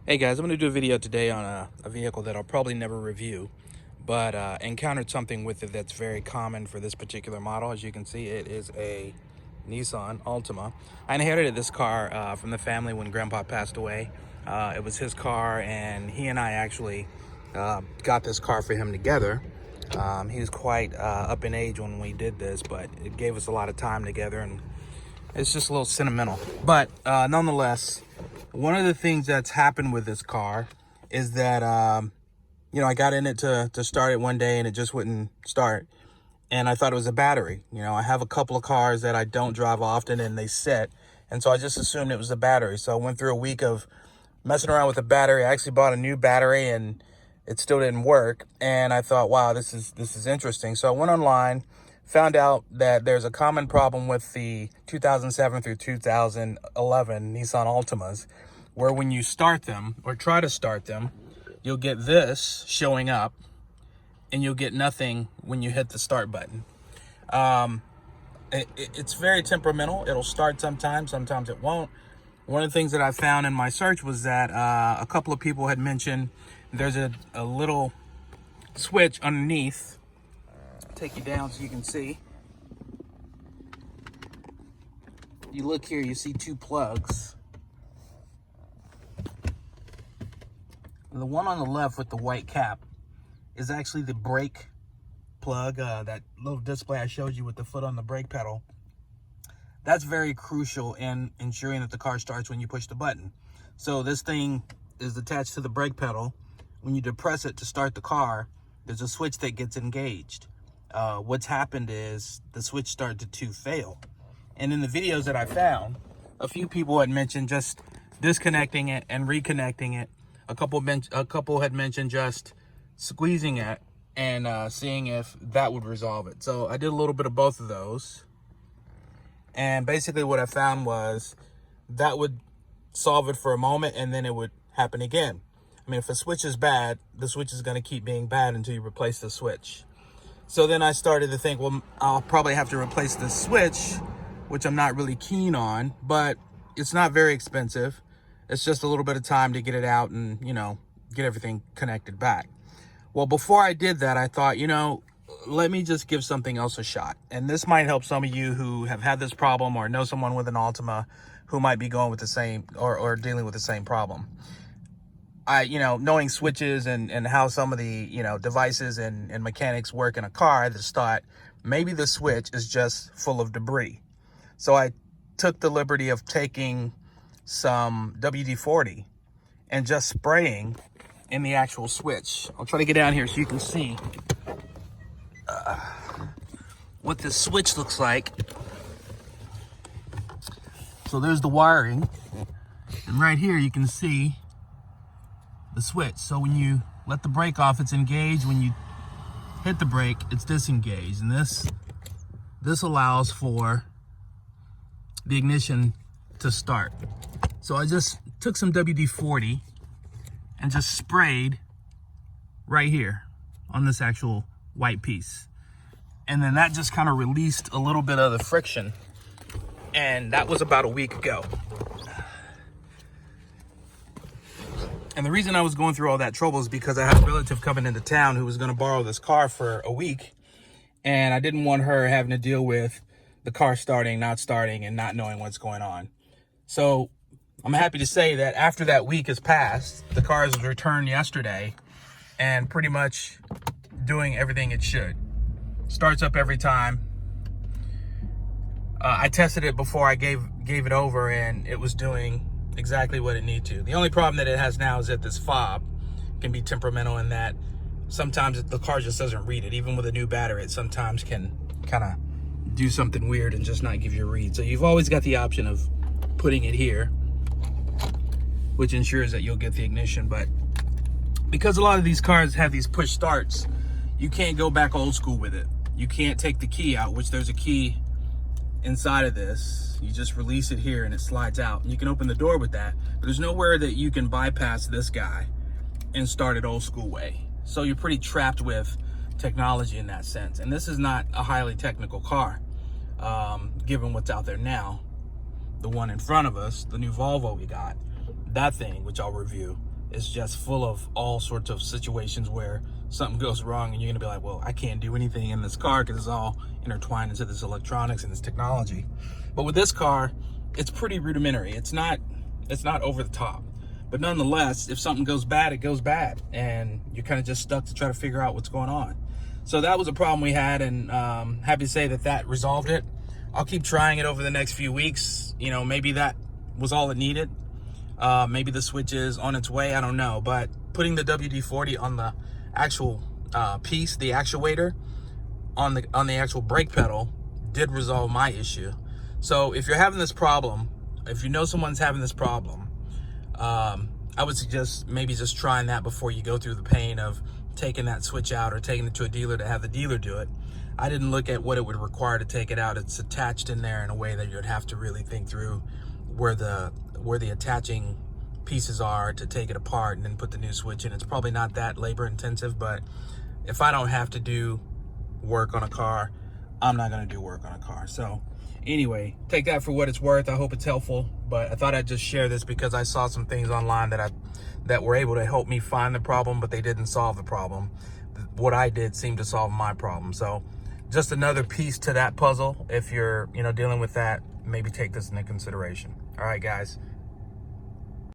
Hey guys, I'm going to do a video today on a vehicle that I'll probably never review, but encountered something with it that's very common for this particular model. As you can see, it is a Nissan Altima. I inherited this car from the family when Grandpa passed away. It was his car, and he and I actually got this car for him together. He was quite up in age when we did this, but it gave us a lot of time together, and it's just a little sentimental. But nonetheless, one of the things that's happened with this car is that, I got in it to start it one day and it just wouldn't start. And I thought it was a battery. I have a couple of cars that I don't drive often and they sit. And so I just assumed it was the battery. So I went through a week of messing around with the battery. I actually bought a new battery and it still didn't work. And I thought, wow, this is interesting. So I went online, found out that there's a common problem with the 2007 through 2011 Nissan Altimas, where when you start them or try to start them, you'll get this showing up and you'll get nothing when you hit the start button. It's very temperamental. It'll start sometimes it won't. One of the things that I found in my search was that a couple of people had mentioned there's a little switch underneath. Take you down so you can see. You look here, you see two plugs. The one on the left with the white cap is actually the brake plug, that little display I showed you with the foot on the brake pedal. That's very crucial in ensuring that the car starts when you push the button. So this thing is attached to the brake pedal. When you depress it to start the car, there's a switch that gets engaged. What's happened is the switch started to fail. And in the videos that I found, a few people had mentioned just disconnecting it and reconnecting it. A couple had mentioned just squeezing it and seeing if that would resolve it. So I did a little bit of both of those. And basically what I found was that would solve it for a moment and then it would happen again. I mean, if a switch is bad, the switch is going to keep being bad until you replace the switch. So then I started to think, well, I'll probably have to replace the switch, which I'm not really keen on, but it's not very expensive. It's just a little bit of time to get it out and, get everything connected back. Well, before I did that, I thought, let me just give something else a shot. And this might help some of you who have had this problem or know someone with an Altima who might be going with the same or dealing with the same problem. Knowing switches and how some of the, devices and mechanics work in a car, I just thought maybe the switch is just full of debris. So I took the liberty of taking some WD-40 and just spraying in the actual switch. I'll try to get down here so you can see what this switch looks like. So there's the wiring, and right here you can see the switch. So when you let the brake off, it's engaged. When you hit the brake, it's disengaged. And this allows for the ignition to start. So I just took some WD-40 and just sprayed right here on this actual white piece. And then that just kind of released a little bit of the friction. And that was about a week ago. And the reason I was going through all that trouble is because I had a relative coming into town who was going to borrow this car for a week. And I didn't want her having to deal with the car starting, not starting, and not knowing what's going on. So I'm happy to say that after that week has passed, the car was returned yesterday and pretty much doing everything it should. Starts up every time. I tested it before I gave it over and it was doing exactly what it needed to. The only problem that it has now is that this fob can be temperamental in that sometimes the car just doesn't read it. Even with a new battery, it sometimes can kind of do something weird and just not give you a read. So you've always got the option of putting it here, which ensures that you'll get the ignition. But because a lot of these cars have these push starts, you can't go back old school with it. You can't take the key out, which there's a key inside of this. You just release it here and it slides out. And you can open the door with that, but there's nowhere that you can bypass this guy and start it old school way. So you're pretty trapped with technology in that sense. And this is not a highly technical car, given what's out there now. The one in front of us, the new Volvo we got, that thing, which I'll review, is just full of all sorts of situations where something goes wrong and you're gonna be like, well, I can't do anything in this car because it's all intertwined into this electronics and this technology. But with this car, it's pretty rudimentary. It's not over the top. But nonetheless, if something goes bad, it goes bad. And you're kind of just stuck to try to figure out what's going on. So that was a problem we had, and happy to say that resolved it. I'll keep trying it over the next few weeks. You know, maybe that was all it needed. Maybe the switch is on its way, I don't know. But putting the WD-40 on the actual piece, the actuator, on the actual brake pedal did resolve my issue. So if you're having this problem, if you know someone's having this problem, I would suggest maybe just trying that before you go through the pain of taking that switch out or taking it to a dealer to have the dealer do it. I didn't look at what it would require to take it out. It's attached in there in a way that you'd have to really think through where the attaching pieces are to take it apart and then put the new switch in. It's probably not that labor intensive, but if I don't have to do work on a car, I'm not gonna do work on a car. So anyway, take that for what it's worth. I hope it's helpful, but I thought I'd just share this because I saw some things online that were able to help me find the problem, but they didn't solve the problem. What I did seemed to solve my problem. So just another piece to that puzzle. If you're, dealing with that, maybe take this into consideration. All right, guys.